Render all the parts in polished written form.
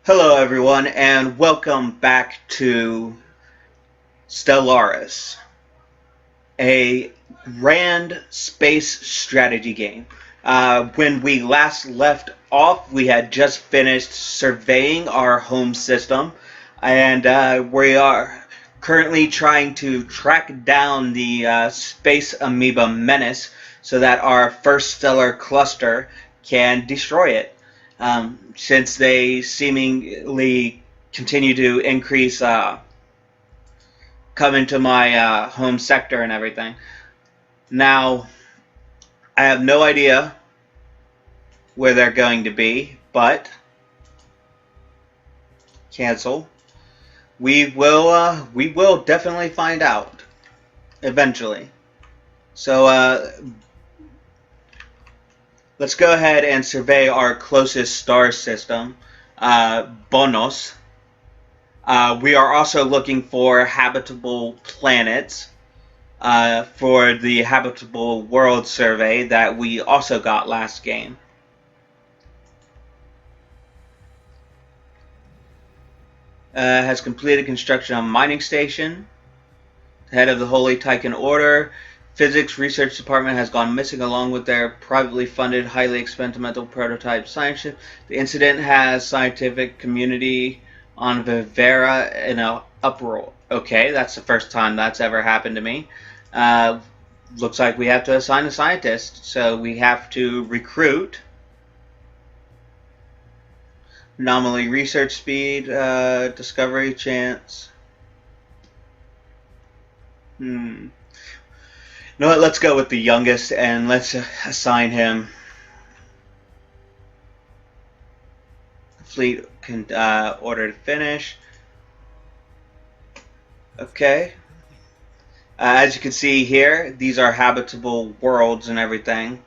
Hello everyone and welcome back to Stellaris, a grand space strategy game. When we last left off, we had just finished surveying our home system, and we are currently trying to track down the space amoeba menace so that our first stellar cluster can destroy it. Since they seemingly continue to increase, come into my home sector and everything. Now, I have no idea where they're going to be, but cancel. We will definitely find out eventually. So let's go ahead and survey our closest star system, Bonos. We are also looking for habitable planets for the habitable world survey that we also got last game. Has completed construction on mining station. Head of the Holy Titan Order. Physics Research Department has gone missing along with their privately funded, highly experimental prototype science ship. The incident has scientific community on Vivera in an uproar. Okay, that's the first time that's ever happened to me. Looks like we have to assign a scientist, so we have to recruit. Anomaly research speed, discovery chance. You know what, let's go with the youngest and let's assign him. Fleet can order to finish. Okay. As you can see here, these are habitable worlds and everything.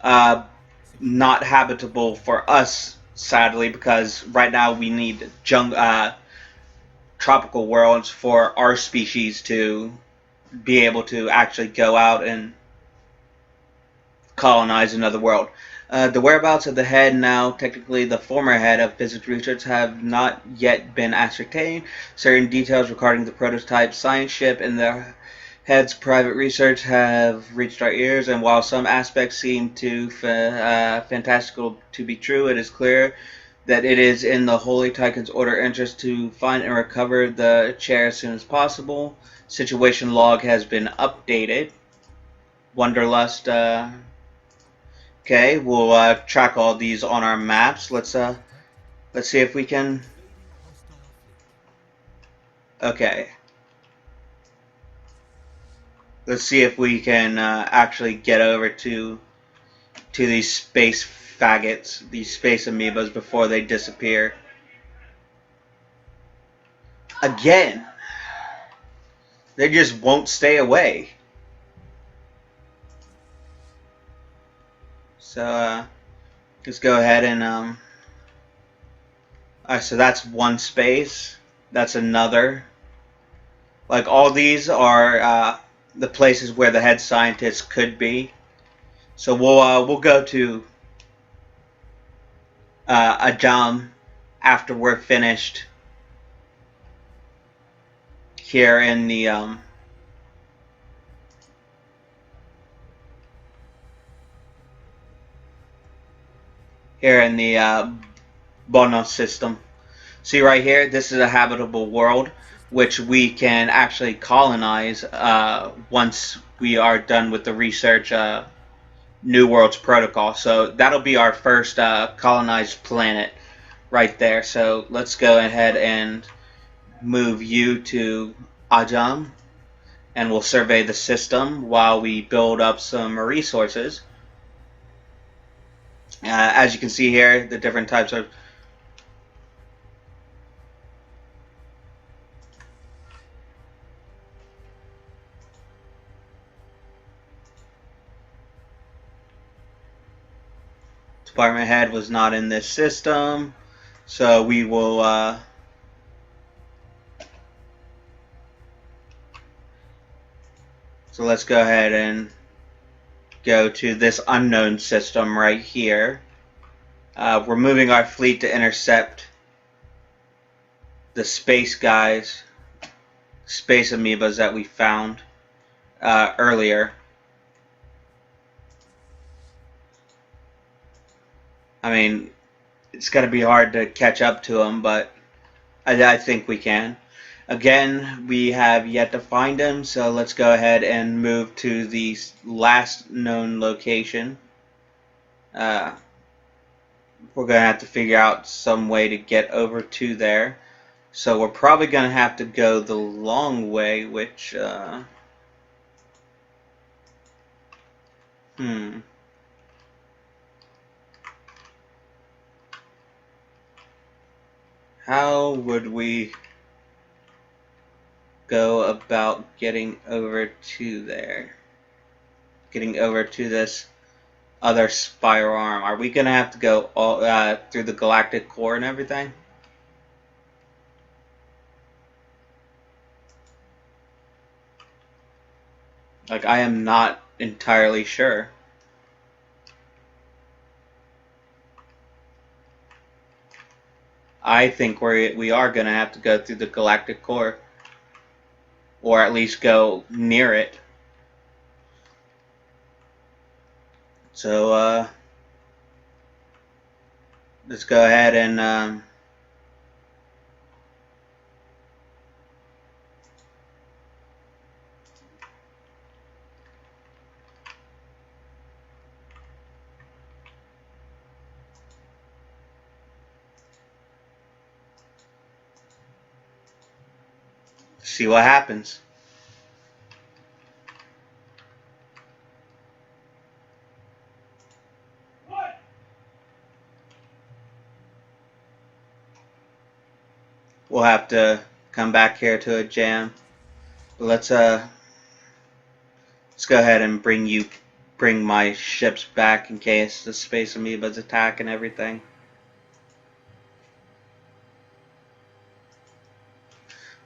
Not habitable for us, sadly, because right now we need tropical worlds for our species to be able to actually go out and colonize another world. The whereabouts of the head, now technically the former head of physics research, have not yet been ascertained. Certain details regarding the prototype science ship and the head's private research have reached our ears, and while some aspects seem too fantastical to be true, it is clear that it is in the Holy Titan's Order interest to find and recover the chair as soon as possible. Situation log has been updated. Wanderlust. Okay, we'll track all these on our maps. Let's see if we can. Okay. Let's see if we can actually get over to these space faggots, these space amoebas, before they disappear. Again, they just won't stay away. So let's go ahead and alright, so that's one space. That's another. Like, all these are the places where the head scientist could be. So we'll go to Ajam after we're finished here in the Bonos system. See right here, this is a habitable world which we can actually colonize once we are done with the research New Worlds Protocol. So that'll be our first colonized planet right there. So let's go ahead and move you to Ajam, and we'll survey the system while we build up some resources. As you can see here, the different types of department head was not in this system, so we will so let's go ahead and go to this unknown system right here. We're moving our fleet to intercept the space guys, space amoebas that we found earlier. I mean, it's going to be hard to catch up to them, but I think we can. Again, we have yet to find him, so let's go ahead and move to the last known location. We're going to have to figure out some way to get over to there. So we're probably going to have to go the long way, which... How would we go about getting over to there? Getting over to this other spiral arm. Are we going to have to go all through the galactic core and everything? Like, I am not entirely sure. I think we are going to have to go through the galactic core. Or at least go near it. So, let's go ahead and... see what happens. We'll have to come back here to a jam. Let's go ahead and bring my ships back in case the space amoebas attack and everything.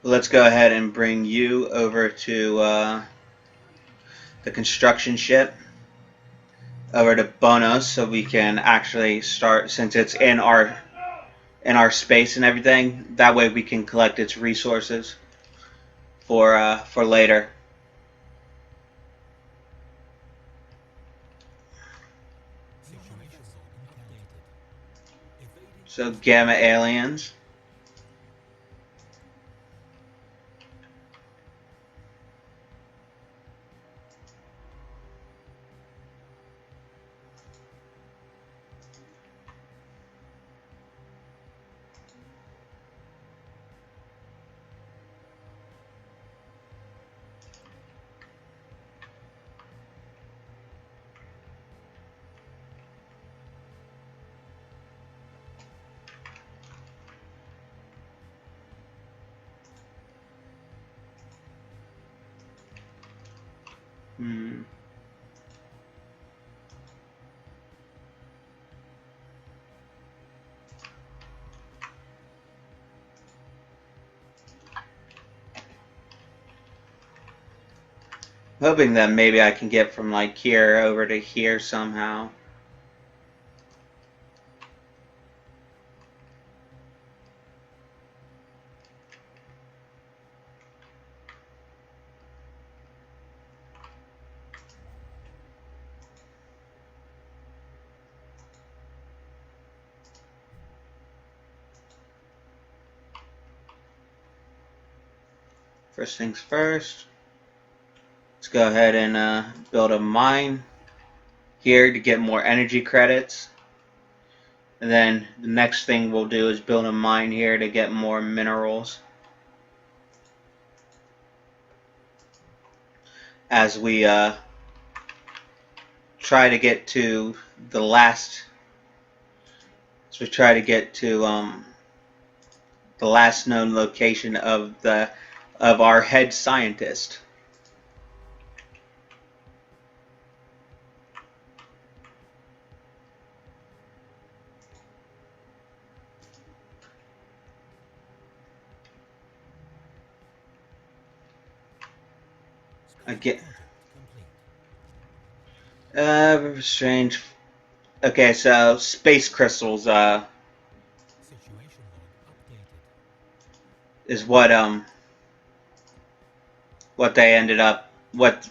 Let's go ahead and bring you over to the construction ship, over to Bonos, so we can actually start, since it's in our space and everything. That way we can collect its resources for later. So gamma aliens. Hoping that maybe I can get from like here over to here somehow. First things first. Let's go ahead and build a mine here to get more energy credits. And then the next thing we'll do is build a mine here to get more minerals. As we try to get to the last, the last known location of our head scientist. Again, strange. Okay, so space crystals. is what they ended up what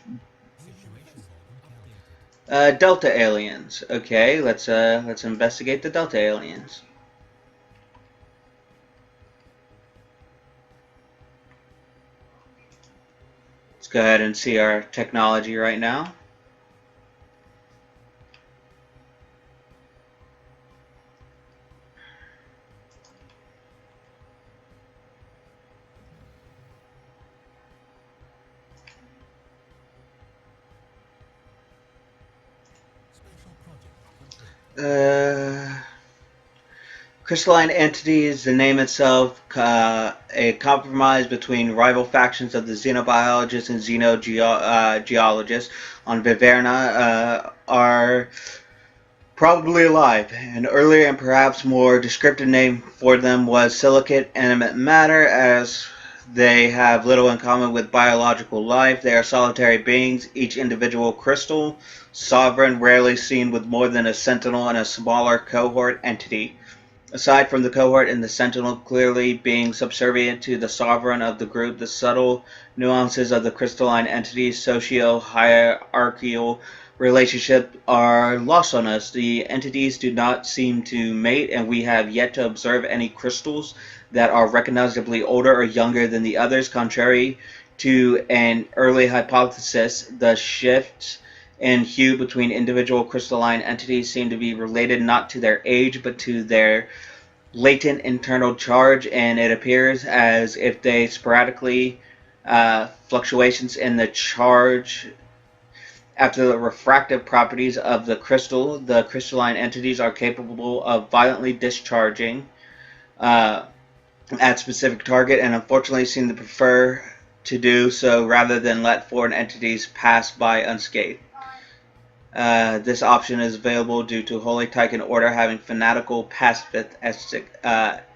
Delta aliens. Okay, let's investigate the Delta aliens. Let's go ahead and see our technology right now. Crystalline entities, the name itself, a compromise between rival factions of the xenobiologists and xenogeologists on Viverna, are probably alive. An earlier and perhaps more descriptive name for them was silicate animate matter, as they have little in common with biological life. They are solitary beings, each individual crystal, sovereign, rarely seen with more than a sentinel and a smaller cohort entity. Aside from the cohort and the sentinel clearly being subservient to the sovereign of the group, the subtle nuances of the crystalline entity's socio-hierarchical relationship are lost on us. The entities do not seem to mate, and we have yet to observe any crystals that are recognizably older or younger than the others. Contrary to an early hypothesis, the shifts in hue between individual crystalline entities seem to be related not to their age but to their latent internal charge, and it appears as if they sporadically fluctuations in the charge after the refractive properties of the crystal. The crystalline entities are capable of violently discharging at specific target, and unfortunately seem to prefer to do so rather than let foreign entities pass by unscathed. This option is available due to Holy Tycoon Order having fanatical pacifist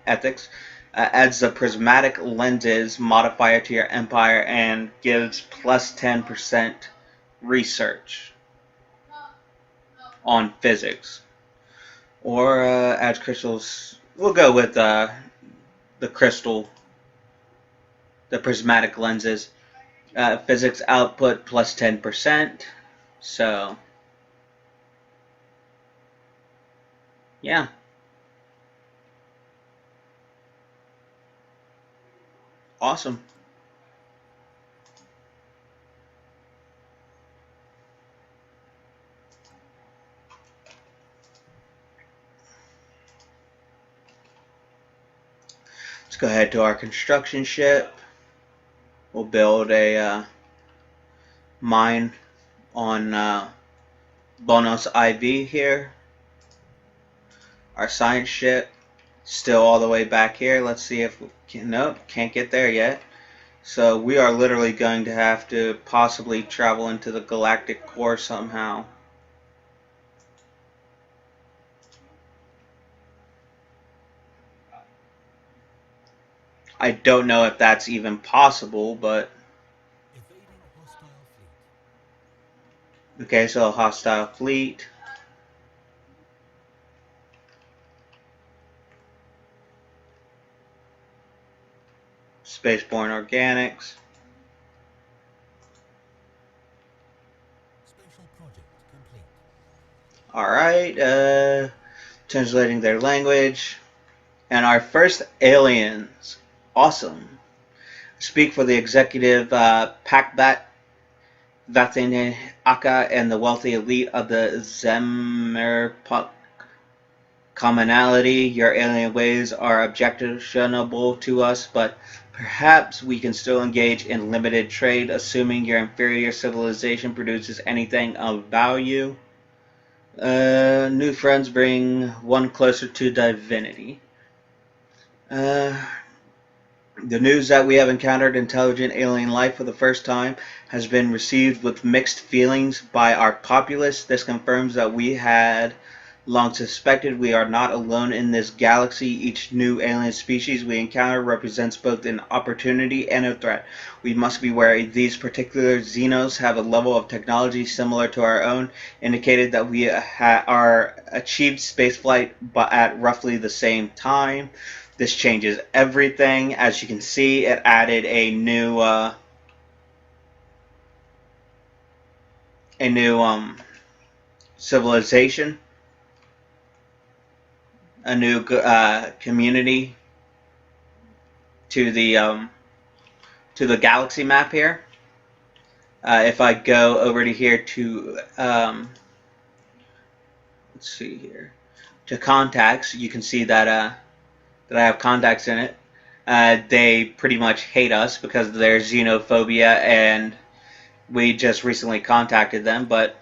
ethics, adds the prismatic lenses modifier to your empire, and gives plus 10% research on physics. Or adds crystals. We'll go with the crystal, the prismatic lenses. Physics output plus 10%. So yeah. Awesome. Let's go ahead to our construction ship. We'll build a mine on Bonos IV here. Our science ship still all the way back here. Let's see if we can. Nope, can't get there yet. So we are literally going to have to possibly travel into the galactic core somehow. I don't know if that's even possible, but okay, so a hostile fleet. Spaceborne organics. Alright, translating their language. And our first aliens. Awesome. Speak for the executive Pakbat Vathene Aka and the wealthy elite of the Zemerpuk commonality. Your alien ways are objectionable to us, but perhaps we can still engage in limited trade, assuming your inferior civilization produces anything of value. New friends bring one closer to divinity. The news that we have encountered intelligent alien life for the first time has been received with mixed feelings by our populace. This confirms that we had long suspected we are not alone in this galaxy. Each new alien species we encounter represents both an opportunity and a threat. We must be wary. These particular Xenos have a level of technology similar to our own, indicated that we are achieved spaceflight but at roughly the same time. This changes everything. As you can see, it added a new civilization, a new community to the galaxy map here. If I go over to here to let's see here, to contacts, you can see that that I have contacts in it. They pretty much hate us because of their xenophobia, and we just recently contacted them, but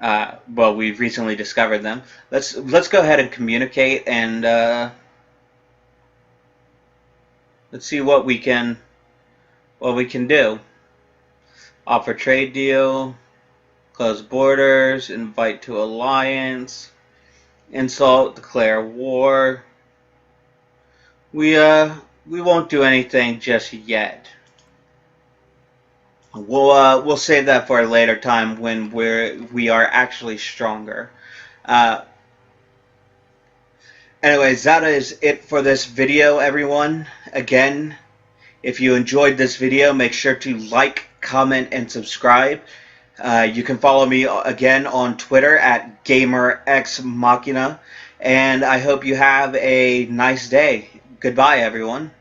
well, we've recently discovered them. Let's go ahead and communicate, and let's see what we can do. Offer trade deal, close borders, invite to alliance, insult, declare war. We won't do anything just yet. We'll save that for a later time when we are actually stronger. Anyways, that is it for this video, everyone. Again, if you enjoyed this video, make sure to like, comment, and subscribe. You can follow me again on Twitter at GamerXMachina, and I hope you have a nice day. Goodbye, everyone.